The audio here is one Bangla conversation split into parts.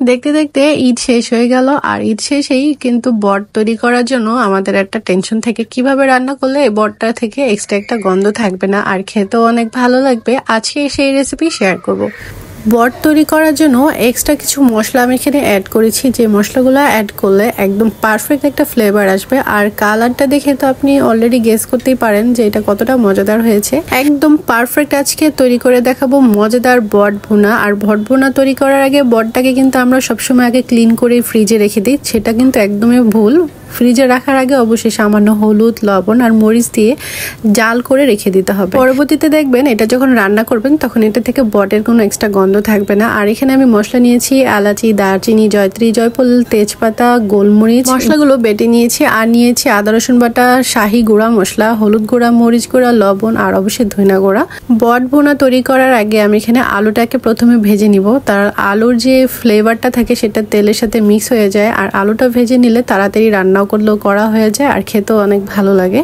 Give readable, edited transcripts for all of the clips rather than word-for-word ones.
দেখতে দেখতে ঈদ শেষ হয়ে গেল আর ঈদ শেষেই কিন্তু বট তৈরি করার জন্য আমাদের একটা টেনশন থাকে কিভাবে রান্না করলে এই বটটা থেকে এক্সট্রা একটা গন্ধ থাকবে না আর খেতেও অনেক ভালো লাগবে। আজকে সেই রেসিপি শেয়ার করব। বট তৈরি করার জন্য এক্সট্রা কিছু মশলা আমি এখানে অ্যাড করেছি, যে মশলাগুলো অ্যাড করলে একদম পারফেক্ট একটা ফ্লেভার আসবে। আর কালারটা দেখে তো আপনি অলরেডি গেস করতেই পারেন যে এটা কতটা মজাদার হয়েছে। একদম পারফেক্ট আজকে তৈরি করে দেখাবো মজাদার বট ভুনা। আর বট ভুনা তৈরি করার আগে বটটাকে কিন্তু আমরা সবসময় আগে ক্লিন করে ফ্রিজে রেখে দিই, সেটা কিন্তু একদমই ভুল। ফ্রিজে রাখার আগে অবশ্যই সামান্য হলুদ, লবণ আর মরিচ দিয়ে জাল করে রেখে দিতে হবে। পরবর্তীতে দেখবেন এটা যখন রান্না করবেন তখন এটা থেকে বটের কোনো এক্সট্রা গন্ধ থাকবে না। আর এখানে আমি মশলা নিয়েছি এলাচি, দারচিনি, জয়ত্রী, জয়ফল, তেজপাতা, গোলমরিচ, মশলাগুলো বেটে নিয়েছি। আর নিয়েছি আদা রসুন বাটা, শাহি গুঁড়া মশলা, হলুদ গুঁড়া, মরিচ গুঁড়া, লবণ আর অবশ্যই ধনিয়া গুঁড়া। বট ভুনা তৈরি করার আগে আমি এখানে আলুটাকে প্রথমে ভেজে নিব। তার আলুর যে ফ্লেভারটা থাকে সেটা তেলের সাথে মিক্স হয়ে যায়। আর আলুটা ভেজে নিলে তাড়াতাড়ি রান্না করলেও করা হয়ে যায় আর খেতেও অনেক ভালো লাগে।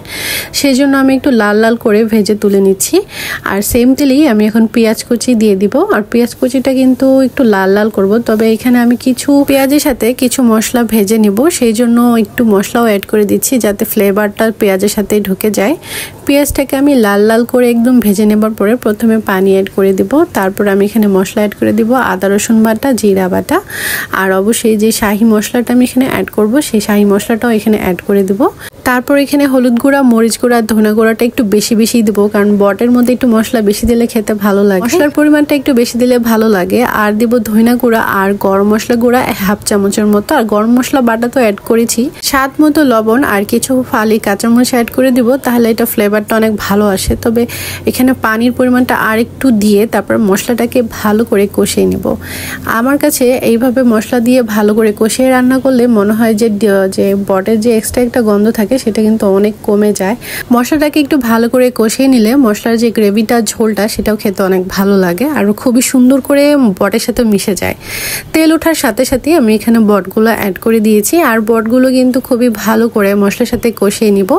সেই জন্য আমি একটু লাল লাল করে ভেজে তুলে নিচ্ছি। আর সেম তেলেই আমি এখন পেঁয়াজ কুচি দিয়ে দিব। আর পেঁয়াজ কুচিটা কিন্তু একটু লাল লাল করব, তবে এখানে আমি কিছু পেঁয়াজের সাথে কিছু মশলা ভেজে নিব, সেই জন্য একটু মশলাও অ্যাড করে দিচ্ছি যাতে ফ্লেভারটা পেঁয়াজের সাথে ঢুকে যায়। পেঁয়াজটাকে আমি লাল লাল করে একদম ভেজে নেবার পরে প্রথমে পানি অ্যাড করে দিব। তারপর আমি এখানে মশলা অ্যাড করে দিব, আদা রসুন বাটা, জিরা বাটা আর অবশ্যই যে শাহি মশলাটা আমি এখানে অ্যাড করব সেই শাহি মশলাটাও এখানে অ্যাড করে দিব। তারপর এখানে হলুদ গুঁড়া, মরিচ গুঁড়া, ধনে গুঁড়াটা একটু বেশি বেশি দেবো, কারণ বটের মধ্যে একটু মশলা বেশি দিলে খেতে ভালো লাগে। মশলার পরিমাণটা একটু বেশি দিলে ভালো লাগে। আর দিব ধনে গুঁড়া আর গরম মশলা গুঁড়া 1/2 চামচের মতো। আর গরম মশলা বাটা তো অ্যাড করেছি। স্বাদ মতো লবণ আর কিছু ফালি কাঁচামরিচ অ্যাড করে দিব, তাহলে এটা ফ্লেভারটা অনেক ভালো আসে। তবে এখানে পানির পরিমাণটা আর একটু দিয়ে তারপর মশলাটাকে ভালো করে কষিয়ে নিব। আমার কাছে এইভাবে মশলা দিয়ে ভালো করে কষিয়ে রান্না করলে মনে হয় যে বটের যে এক্সট্রা একটা গন্ধ থাকে সেটা কিন্তু অনেক কমে যায়। মশলাটাকে একটু ভালো করে কষিয়ে নিলে মশলার যে গ্রেভিটা, ঝোলটা সেটাও খেতে অনেক ভালো লাগে আর খুবই সুন্দর করে বটের সাথে মিশে যায়। তেল ওঠার সাথে সাথে আমি এখানে বটগুলো অ্যাড করে দিয়েছি। আর বটগুলো কিন্তু খুবই ভালো করে মশলার সাথে কষিয়ে নিব।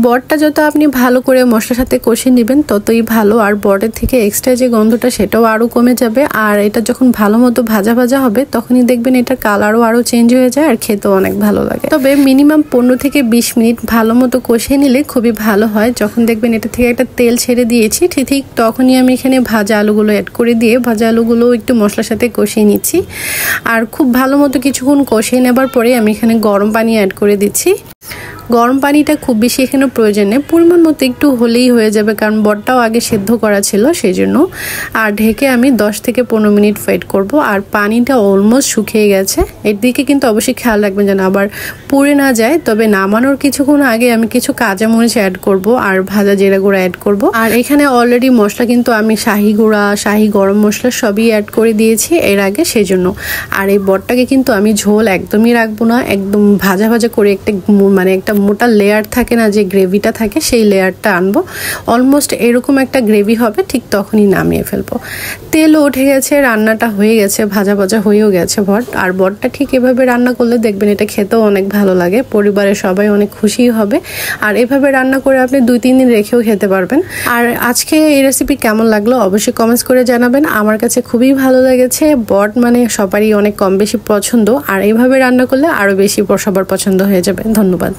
বটটা যত আপনি ভালো করে মশলার সাথে কষিয়ে নেবেন ততই ভালো। আর বটের থেকে এক্সট্রা যে গন্ধটা সেটাও আরও কমে যাবে। আর এটা যখন ভালো মতো ভাজা ভাজা হবে তখনই দেখবেন এটার কালারও আরও চেঞ্জ হয়ে যায় আর খেতেও অনেক ভালো লাগে। তবে মিনিমাম 15 থেকে 20 মিনিট ভালো মতো কষিয়ে নিলে খুবই ভালো হয়। যখন দেখবেন এটা থেকে একটা তেল ছেড়ে দিয়েছি ঠিক তখনই আমি এখানে ভাজা আলুগুলো অ্যাড করে দিয়ে ভাজা আলুগুলো একটু মশলার সাথে কষিয়ে নিচ্ছি। আর খুব ভালো মতো কিছুক্ষণ কষিয়ে নেবার পরে আমি এখানে গরম পানি অ্যাড করে দিচ্ছি। গরম পানিটা খুব বেশি এখানে প্রয়োজন নেই, পরিমাণ মতো একটু হলেই হয়ে যাবে, কারণ বটটাও আগে সেদ্ধ করা ছিল সেই জন্য। আর ঢেকে আমি 10 থেকে 15 মিনিট ওয়েট করব। আর পানিটা অলমোস্ট শুকিয়ে গেছে। এর দিকে কিন্তু অবশ্যই খেয়াল রাখবেন যেন আবার পুড়ে না যায়। তবে নামানোর কিছুক্ষণ আগে আমি কিছু কাঁচামরিচ অ্যাড করব আর ভাজা জিরা গুঁড়া অ্যাড করব। আর এখানে অলরেডি মশলা কিন্তু আমি শাহি গুঁড়া, শাহি গরম মশলা সবই অ্যাড করে দিয়েছি এর আগে, সেই জন্য। আর এই বটটাকে কিন্তু আমি ঝোল একদমই রাখবো না, একদম ভাজা ভাজা করে একটা মোটা লেয়ার থাকে না, যে গ্রেভিটা থাকে সেই লেয়ারটা আনবো। অলমোস্ট এরকম একটা গ্রেভি হবে, ঠিক তখনই নামিয়ে ফেলবো। তেলও উঠে গেছে, রান্নাটা হয়ে গেছে, ভাজা ভাজা হয়েও গেছে বট। আর বটটা ঠিক এভাবে রান্না করলে দেখবেন এটা খেতেও অনেক ভালো লাগে, পরিবারের সবাই অনেক খুশি হবে। আর এভাবে রান্না করে আপনি 2-3 দিন রেখেও খেতে পারবেন। আর আজকে এই রেসিপি কেমন লাগলো অবশ্যই কমেন্টস করে জানাবেন। আমার কাছে খুবই ভালো লেগেছে। বট সবারই অনেক কম বেশি পছন্দ, আর এইভাবে রান্না করলে আরো বেশি সবার পছন্দ হয়ে যাবে। ধন্যবাদ।